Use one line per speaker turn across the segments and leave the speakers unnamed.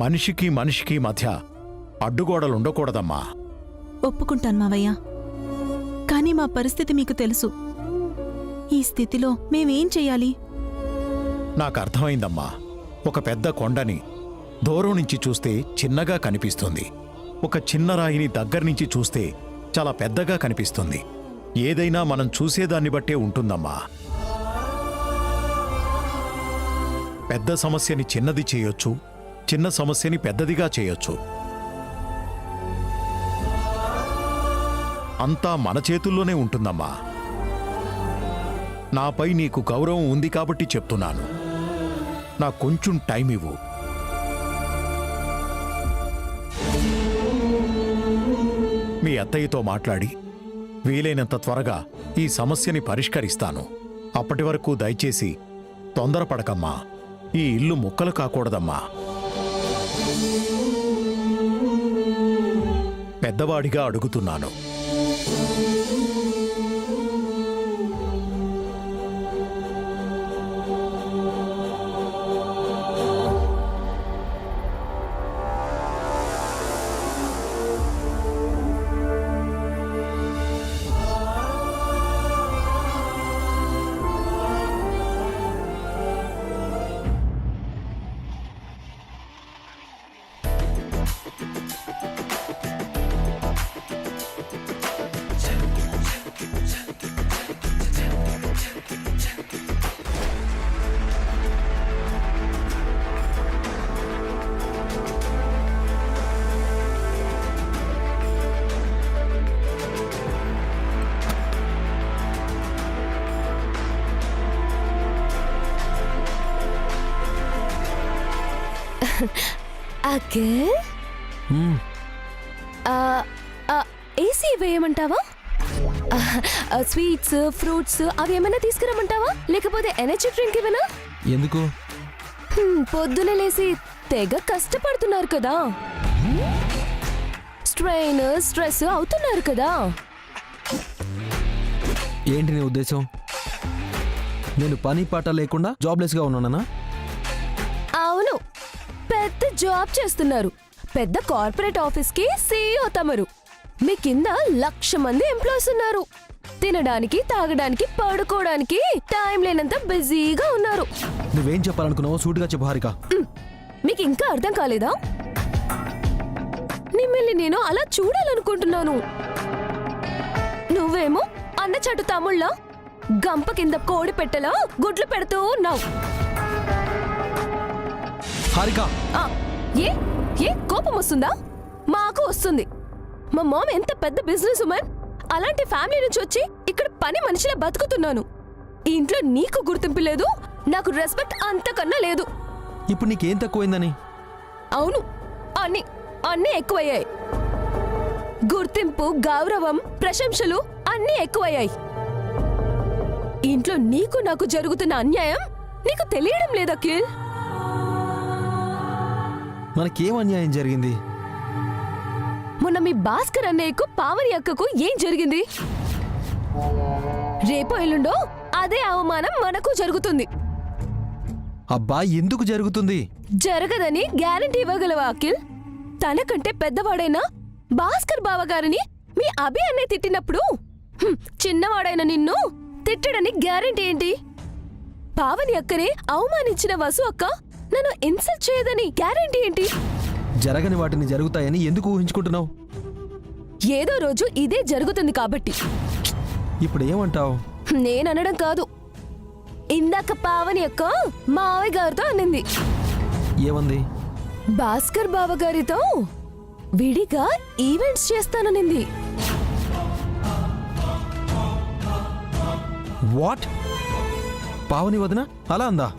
మనిషికి మనిషికి మధ్య అడ్డుగోడలుండకూడదమ్మా.
ఒప్పుకుంటాను మావయ్య. కానీ మా పరిస్థితి మీకు తెలుసు. ఈ స్థితిలో మేమేం చెయ్యాలి?
నాకు అర్థమైందమ్మా. ఒక పెద్ద కొండని దూరం నుంచి చూస్తే చిన్నగా కనిపిస్తుంది. ఒక చిన్న రాయిని దగ్గర్నుంచి చూస్తే చాలా పెద్దగా కనిపిస్తుంది. ఏదైనా మనం చూసేదాన్ని బట్టే ఉంటుందమ్మా. పెద్ద సమస్యని చిన్నది చేయొచ్చు, చిన్న సమస్యని పెద్దదిగా చేయొచ్చు. అంతా మన చేతుల్లోనే ఉంటుందమ్మా. నాపై నీకు గౌరవం ఉంది కాబట్టి చెప్తున్నాను. నాకు కొంచెం టైం ఇవ్వు. మీ అత్తయ్యతో మాట్లాడి వీలైనంత త్వరగా ఈ సమస్యని పరిష్కరిస్తాను. అప్పటి వరకు దయచేసి తొందరపడకమ్మా. ఈ ఇల్లు ముక్కలు కాకూడదమ్మా. పెద్దవాడిగా అడుగుతున్నాను.
అఖిల్, ఏసీ వేయమంటావా? స్వీట్స్, ఫ్రూట్స్ అవి ఏమైనా తీసుకురమ్మంటావా? లేకపోతే ఎనర్జీ డ్రింక్ ఏమైనా?
ఎందుకు?
పొద్దున లేసి తెగ కష్టపడుతున్నారు కదా, స్ట్రెయిన్ స్ట్రెస్ అవుతున్నారు కదా.
ఏంటి నీ ఉద్దేశం? నేను పని పాట లేకుండా జాబ్లెస్గా ఉన్నానా?
అవును, పెద్ద జాబ్ చేస్తున్నారు. పెద్ద కార్పొరేట్ ఆఫీస్ కి CEO తమరు. మీ కింద 1,00,000 మంది ఎంప్లాయీస్ ఉన్నారు. తినడానికి, తాగడానికి, పడుకోవడానికి టైం లేనంత బిజీగా ఉన్నారు.
నువ్వేం చెప్పాలనుకున్నావో సూటిగా చెప్పు హారిక.
మీకు ఇంకా అర్థం కాలేదా? నిమ్మల్ని నేను అలా చూడాలనుకుంటున్నాను. నువ్వేమో అన్న చాటు తమ్ముళ్ళ గంప కింద కోడి పెట్టలా గుడ్లు పెడుతూ ఉన్నావు.
హారిక,
ఏ ఏ కోపం వస్తుందా? మాకు వస్తుంది. మా మామ్ ఎంత పెద్ద బిజినెస్ ఉమెన్. అలాంటి ఫ్యామిలీ నుంచి వచ్చి ఇక్కడ పని మనిషిలా బతుకుతున్నాను. ఈ ఇంట్లో నీకు గుర్తింపు లేదు, నాకు రెస్పెక్ట్ అంతకన్నా లేదు.
ఇప్పుడు నీకేం తక్కువైందని?
అవును, అన్ని అన్నీ ఎక్కువయ్యాయి. గుర్తింపు, గౌరవం, ప్రశంసలు అన్నీ ఎక్కువయ్యాయి. ఇంట్లో నీకు నాకు జరుగుతున్న అన్యాయం నీకు తెలియడం లేదా అఖిల్?
మనకేం అన్యాయం జరిగింది?
మొన్న మీ భాస్కర్ అన్నయ్యకు, పావని అక్కకు ఏం జరిగింది? రేపో ఎల్లుండో అదే అవమానం మనకు జరుగుతుంది.
అబ్బా, ఎందుకు జరుగుతుంది?
జరగదని గ్యారంటీ ఇవ్వగలవా అఖిల్? తనకంటే పెద్దవాడైన భాస్కర్ బావగారిని మీ అభి అన్నయ్య తిట్టినప్పుడు చిన్నవాడైన నిన్ను తిట్టడని గ్యారంటీ ఏంటి? పావని అక్కనే అవమానించిన వసు అక్క నన్ను ఇన్సల్ట్ చేయదని గ్యారంటీ ఏంటి?
జరగని వాటిని జరుగుతాయని ఎందుకు ఊహించుకుంటున్నావు?
ఏదో రోజు ఇదే జరుగుతుంది కాబట్టి.
ఇప్పుడు ఏమంటావు?
నేననడం కాదు, ఇందాక పావని అక్క మావయ్య గారితో అనింది.
ఏమంది?
భాస్కర్ బావగారితో విడిగా ఈవెంట్స్ చేస్తాననింది.
వాట్? పావని వదిన అలా అందా?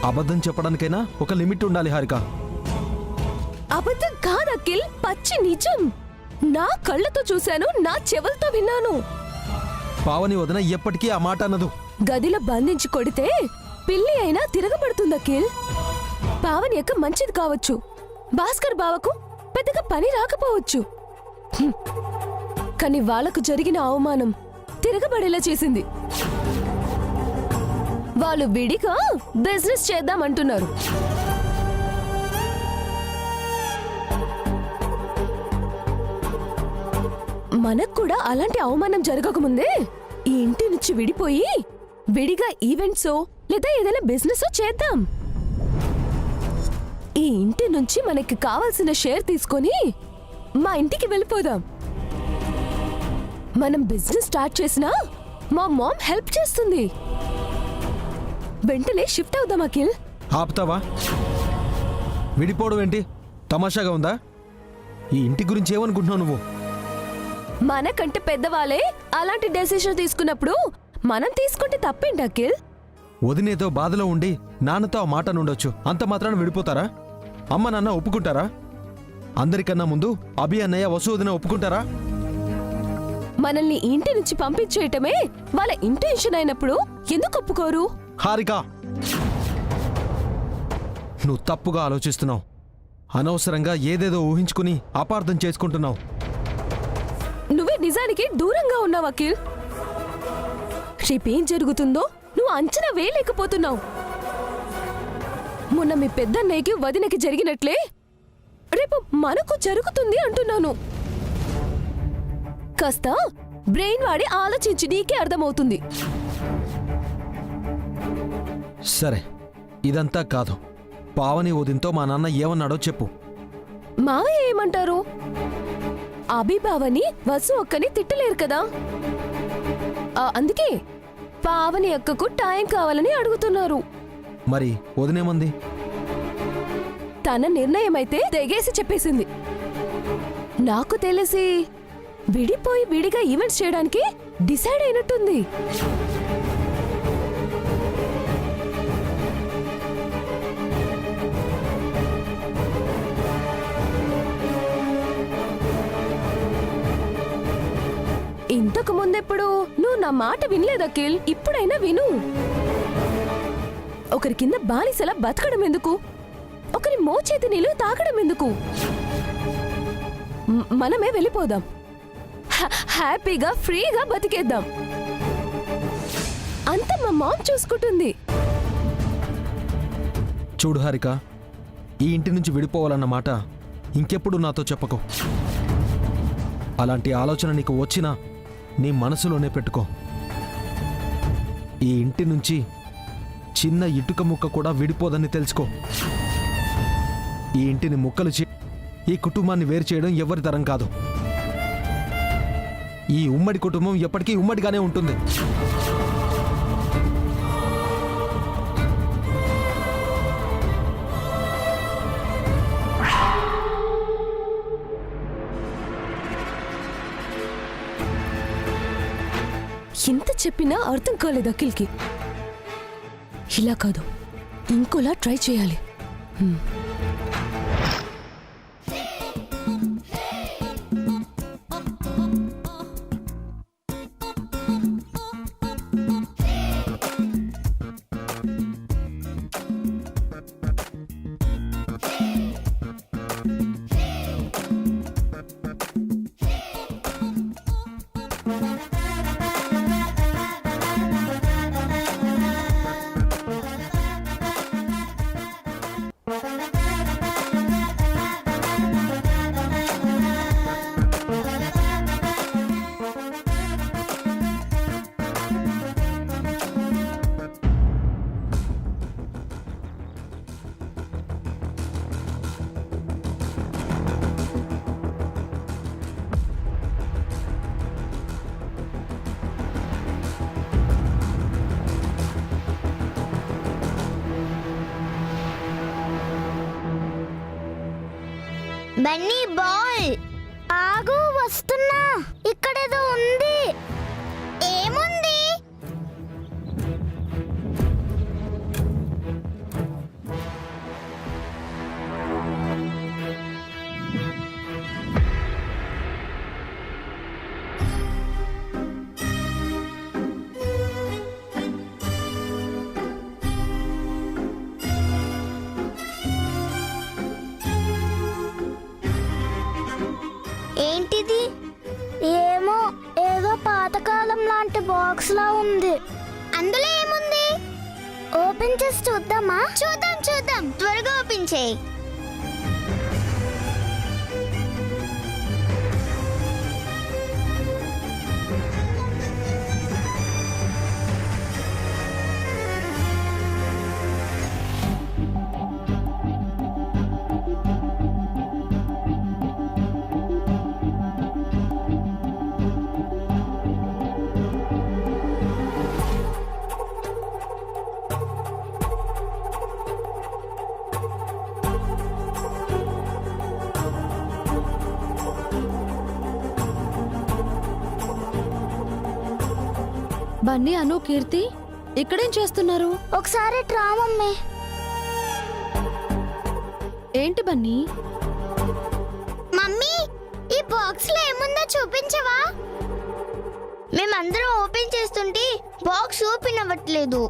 అబద్ధం చెప్పడానికైనా ఒక లిమిట్ ఉండాలి హారిక.
అబద్ధం కాదు అఖిల్, పచ్చి నిజం. నా కళ్ళతో చూశాను, నా చెవులతో విన్నాను.
పావని వదిన ఎప్పటికీ ఆ మాట అన్నదు.
గదిలో బంధించి కొడితే పిల్లి అయినా తిరగబడుతుంది అఖిల్. పావని అక్క మంచిది కావచ్చు, భాస్కర్ బావకు పెద్దగా పని రాకపోవచ్చు. కానీ వాళ్లకు జరిగిన అవమానం తిరగబడేలా చేసింది. వాళ్ళు విడిగా బిజినెస్ చేద్దామంటున్నారు. మనకు కూడా అలాంటి అవమానం జరగకముందే ఈ ఇంటి నుంచి విడిపోయి విడిగా ఈవెంట్సో లేదా ఏదైనా బిజినెస్ చేద్దాం. ఈ ఇంటి నుంచి మనకి కావాల్సిన షేర్ తీసుకొని మా ఇంటికి వెళ్ళిపోదాం. మనం బిజినెస్ స్టార్ట్ చేసినా మా మామ్ హెల్ప్ చేస్తుంది. వెంటనే షిఫ్ట్ అవుదాం అఖిల్.
ఆపుతావా? విడిపోవడం ఏంటి? తమాషాగా ఉందా? ఈ ఇంటి గురించి ఏమనుకుంటున్నావు నువ్వు?
మనకంటే పెద్దవాళ్ళే అలాంటి డెసిషన్ తీసుకున్నప్పుడు మనం తీసుకుంటే తప్పేంటి అఖిల్?
వదినేతో బాధలో ఉండి నాన్నతో ఆ మాట నుండొచ్చు, అంత మాత్రాన విడిపోతారా? అమ్మ నాన్న ఒప్పుకుంటారా? అందరికన్నా ముందు అభి అన్నయ్య వసు వదిన ఒప్పుకుంటారా?
మనల్ని ఇంటి నుంచి పంపించేయటమే వాళ్ళ ఇంటెన్షన్ అయినప్పుడు ఎందుకు ఒప్పుకోరు?
హారిక, నువ్వు తప్పుగా ఆలోచిస్తున్నావు. అనవసరంగా ఏదేదో ఊహించుకుని అపార్థం చేసుకుంటున్నావు.
నువ్వే నిజానికి దూరంగా ఉన్నావు అఖిల్. రేపేం జరుగుతుందో నువ్వు అంచనా వేయలేకపోతున్నావు. మొన్న మీ పెద్దన్నయ్యకి వదినకి జరిగినట్లే రేపు మనకు జరుగుతుంది అంటున్నాను. కాస్త బ్రెయిన్ వాడి ఆలోచించి నీకే అర్థమవుతుంది.
సరే, ఇదంతా కాదు. పావని వదినతో మా నాన్న ఏమన్నాడో చెప్పు.
మావయ్య ఏమంటారు? అభిబావని వసు అక్కని తిట్టలేరు కదా. అందుకే పావని అక్కకు టైం కావాలని అడుగుతున్నారు.
మరి వదినేమంది?
తన నిర్ణయం అయితే తెగేసి చెప్పేసింది. నాకు తెలిసి విడిపోయి విడిగా ఈవెంట్స్ చేయడానికి డిసైడ్ అయినట్టుంది. ఇంతకు ముందెప్పుడు నువ్వు నా మాట వినలేదు అఖిల్. ఇప్పుడైనా విను. ఒకరి కింద బానిసలా బతకడం ఎందుకు? ఒకరి మోచేతి నీళ్ళు తాగడం ఎందుకు? మనమే వెళ్ళిపోదాం. హ్యాపీగా ఫ్రీగా బతికేద్దాం. అంత మా మామ్ చూసుకుంటుంది.
చూడు హారిక, ఈ ఇంటి నుంచి విడిపోవాలన్న మాట ఇంకెప్పుడు నాతో చెప్పకు. అలాంటి ఆలోచన నీకు వచ్చినా నీ మనసులోనే పెట్టుకో. ఈ ఇంటి నుంచి చిన్న ఇటుక ముక్క కూడా విడిపోదని తెలుసుకో. ఈ ఇంటిని ముక్కలు ఈ కుటుంబాన్ని వేరు చేయడం ఎవరి తరం కాదు. ఈ ఉమ్మడి కుటుంబం ఎప్పటికీ ఉమ్మడిగానే ఉంటుంది.
ఎంత చెప్పినా అర్థం కాలేదు అఖిల్కి. ఇలా కాదు, ఇంకోలా ట్రై చేయాలి.
బన్నీ బాయ్, ఆగు, వస్తున్నా. ఇక్కడేదో ఉంది. ఏముంది? ఏంటిది? ఏమో, ఏదో పాతకాలం లాంటి బాక్స్ లా ఉంది. అందులో ఏముంది? ఓపెన్ చేసి చూద్దామా? చూద్దాం చూద్దాం, త్వరగా ఓపెన్ చేయి.
బన్నీ, అను, కీర్తి ఇక్కడేం చేస్తున్నారు?
ఒకసారి ట్రా మమ్మీ.
ఏంటి బన్నీ?
మమ్మీ, ఈ బాక్స్ లో ఏముందో చూపించవా? మేమందరం ఓపెన్ చేస్తుంటే బాక్స్ ఓపెన్ అవ్వట్లేదు.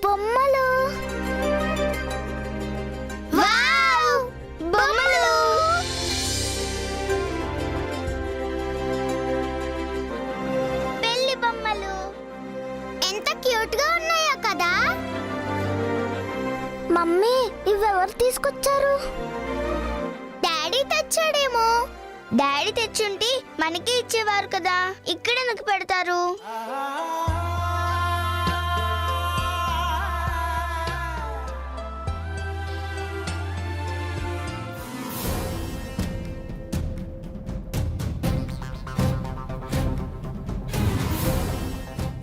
బొమ్మలు. వావ్! బొమ్మలు. పెళ్లి బొమ్మలు ఎంత క్యూట్ గా ఉన్నాయో కదా. మమ్మీ, ఇవెవరు తీసుకొచ్చారు? డాడీ తెచ్చాడేమో. డాడీ తెచ్చుంటే మనకి ఇచ్చేవారు కదా, ఇక్కడ ఎందుకు పెడతారు?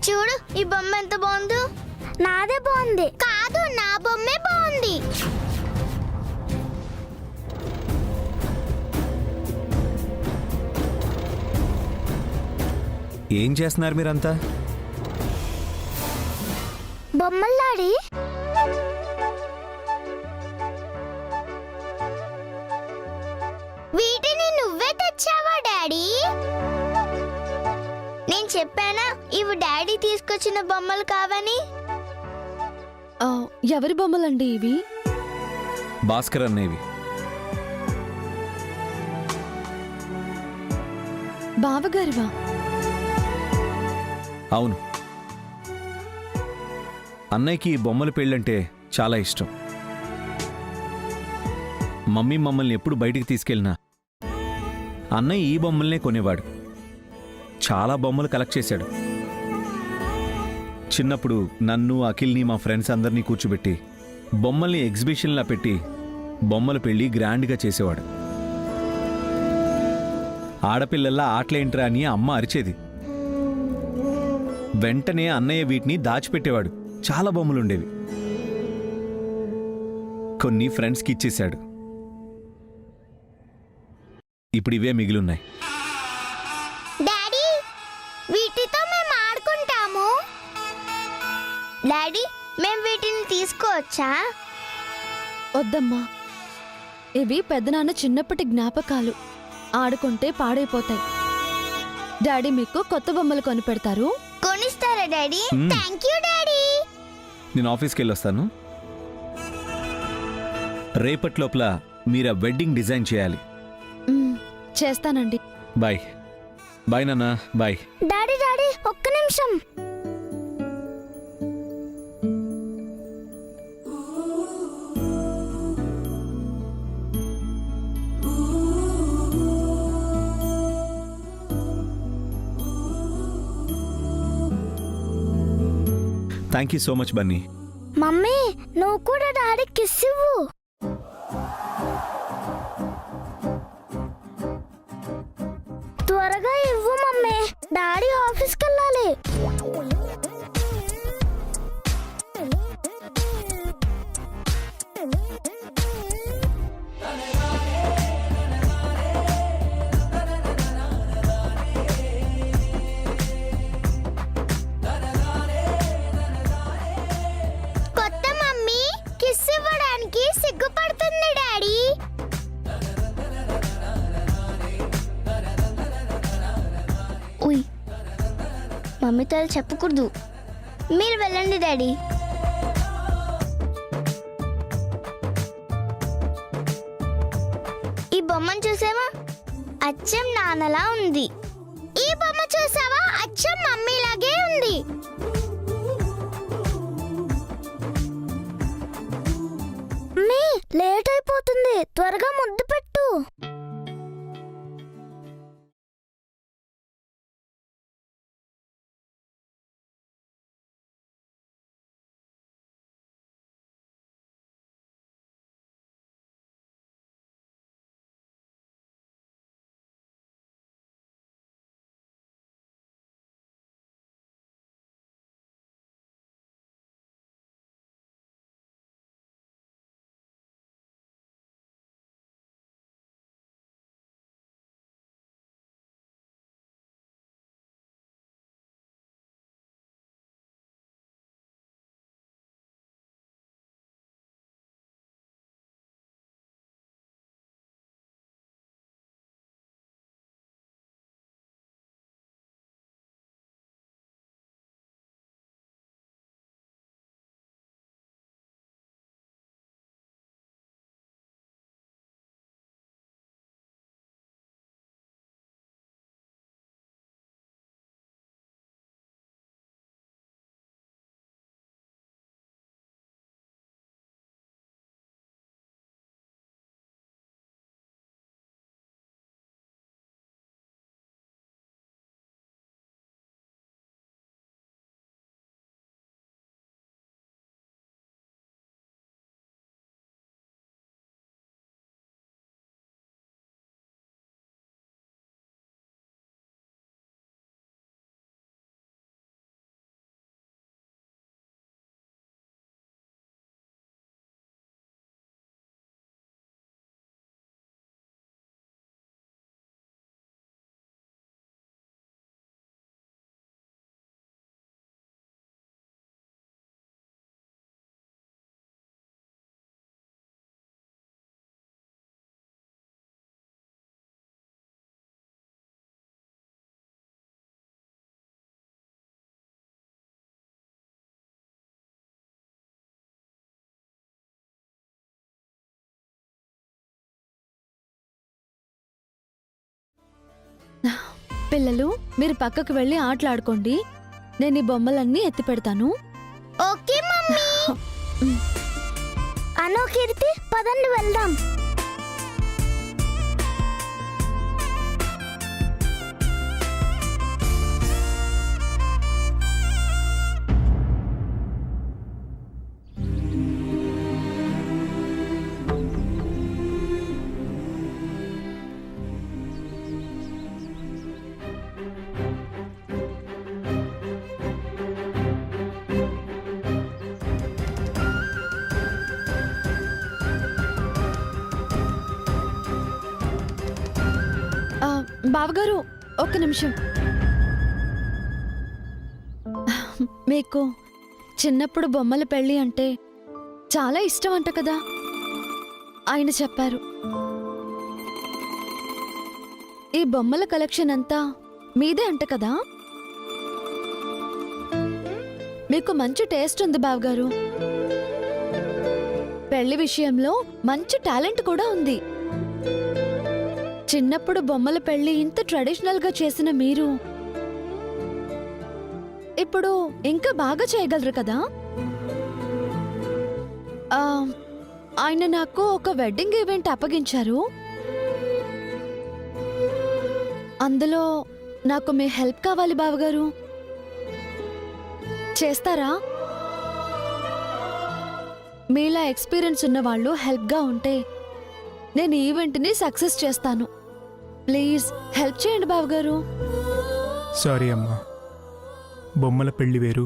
చూడు, ఈ బొమ్మ ఎంత బాగుందో. నాదే బాగుంది. కాదు, నా బొమ్మే బాగుంది.
ఏం చేస్తున్నారు మీరంతా?
బొమ్మలు డాడీ. వీటిని నువ్వే తెచ్చావా డాడీ? నేను చెప్పానా ఇవి డాడీ తీసుకొచ్చిన బొమ్మలు కావని?
ఎవరి బొమ్మలండి ఇవి?
భాస్కర్ అన్నయ్యవి.
బావగారివా?
అవును, అన్నయ్యకి ఈ బొమ్మల పెళ్ళంటే చాలా ఇష్టం. మమ్మీ మమ్మల్ని ఎప్పుడు బయటికి తీసుకెళ్ళినా అన్నయ్య ఈ బొమ్మల్నే కొనేవాడు. చాలా బొమ్మలు కలెక్ట్ చేశాడు. చిన్నప్పుడు నన్ను, అఖిల్ని, మా ఫ్రెండ్స్ అందరినీ కూర్చోబెట్టి బొమ్మల్ని ఎగ్జిబిషన్లా పెట్టి బొమ్మల పెళ్ళి గ్రాండ్గా చేసేవాడు. ఆడపిల్లల్లా ఆటలేంట్రా అని అమ్మ అరిచేది. వెంటనే అన్నయ్య వీటిని దాచిపెట్టేవాడు. చాలా బొమ్మలుండేవి. కొన్ని ఫ్రెండ్స్కి ఇచ్చేశాడు. ఇప్పుడు ఇవే మిగిలిన్నాయి.
డాడీ, వీటితో మేము ఆడుకుంటాము. డాడీ, మేము వీటిని తీసుకోవచ్చా?
వద్దమ్మా, ఇవి పెద్దనాన్న చిన్నప్పటి జ్ఞాపకాలు. ఆడుకుంటే పాడైపోతాయి. డాడీ మీకు కొత్త బొమ్మలు కొనిపెడతారు.
కొనిస్తారా డాడీ? Thank you daddy.
నేను ఆఫీస్కి వెళ్ళొస్తాను. రేపటి లోపల మీరు ఆ వెడ్డింగ్ డిజైన్ చేయాలి.
చేస్తానండి.
బాయ్. బాయ్ నాన్న. బాయ్.
డాడీ డాడీ, ఒక్క నిమిషం.
Thank you so much Bunny.
Mummy, నువ్వు కూడా డాడీ కిస్ ఇవ్వు. త్వరగా ఇవ్వు మమ్మీ, డాడీ ఆఫీస్కి వెళ్ళాలి. కొత్త మమ్మీ కిస్ ఇవ్వడానికి సిగ్గుపడుతుంది డాడీ. ఉయ్, మమ్మీతో చెప్పకూడదు. మీరు వెళ్ళండి డాడీ. ఈ బొమ్మను చూసావా? అచ్చం నాన్నలా ఉంది. ఈ బొమ్మ చూసావా? అచ్చం మమ్మీలాగే ఉంది. లేట్ అయిపోతుంది, త్వరగా ముద్దు పెట్టు.
పిల్లలు మీరు పక్కకు వెళ్ళి ఆటలాడుకోండి, నేను ఈ బొమ్మలన్నీ ఎత్తి పెడతాను.
Okay mummy. అను కీర్తి పదండి వెళ్దాం.
ఆ, బావగారు ఒక్క నిమిషం. మీకు చిన్నప్పుడు బొమ్మల పెళ్ళి అంటే చాలా ఇష్టం అంట కదా, ఆయన చెప్పారు. ఈ బొమ్మల కలెక్షన్ అంతా మీదే అంట కదా. మీకు మంచి టేస్ట్ ఉంది బావగారు. పెళ్లి విషయంలో మంచి టాలెంట్ కూడా ఉంది. చిన్నప్పుడు బొమ్మల పెళ్లి ఇంత ట్రెడిషనల్ గా చేసిన మీరు ఇప్పుడు ఇంకా బాగా చేయగలరు కదా. ఆ, ఆయన నాకు ఒక వెడ్డింగ్ ఈవెంట్ అప్పగించారు. అందులో నాకు మీ హెల్ప్ కావాలి బావగారు. చేస్తారా? మీలా ఎక్స్పీరియన్స్ ఉన్న వాళ్ళు హెల్ప్గా ఉంటే నేను ఈవెంట్ని సక్సెస్ చేస్తాను. ప్లీజ్ హెల్ప్ చేయండి బావగారు.
సారీ అమ్మా, బొమ్మల పెళ్లి వేరు,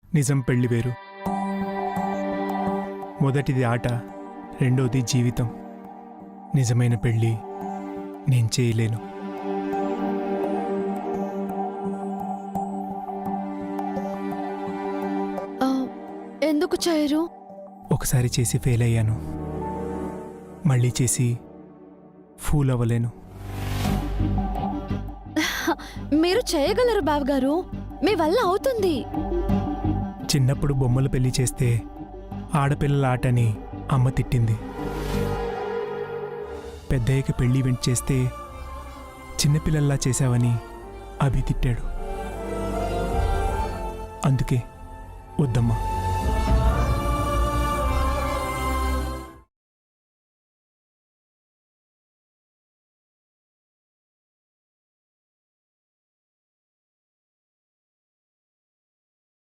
నిజం పెళ్లి వేరు. మొదటిది ఆట, రెండోది జీవితం. నిజమైన పెళ్లి నేను చేయలేను.
ఆ, ఎందుకు చేయరు?
ఒకసారి చేసి ఫెయిల్ అయ్యాను, మళ్ళీ చేసి ఫూల్ అవ్వలేను.
మీరు చేయగలరు బావగారు, మీ వల్ల అవుతుంది.
చిన్నప్పుడు బొమ్మల పెళ్లి చేస్తే ఆడపిల్లల ఆటని అమ్మ తిట్టింది. పెద్దయ్యకి పెళ్లి ఈవెంట్ చేస్తే చిన్నపిల్లల్లా చేశావని అభి తిట్టాడు. అందుకే వద్దమ్మా.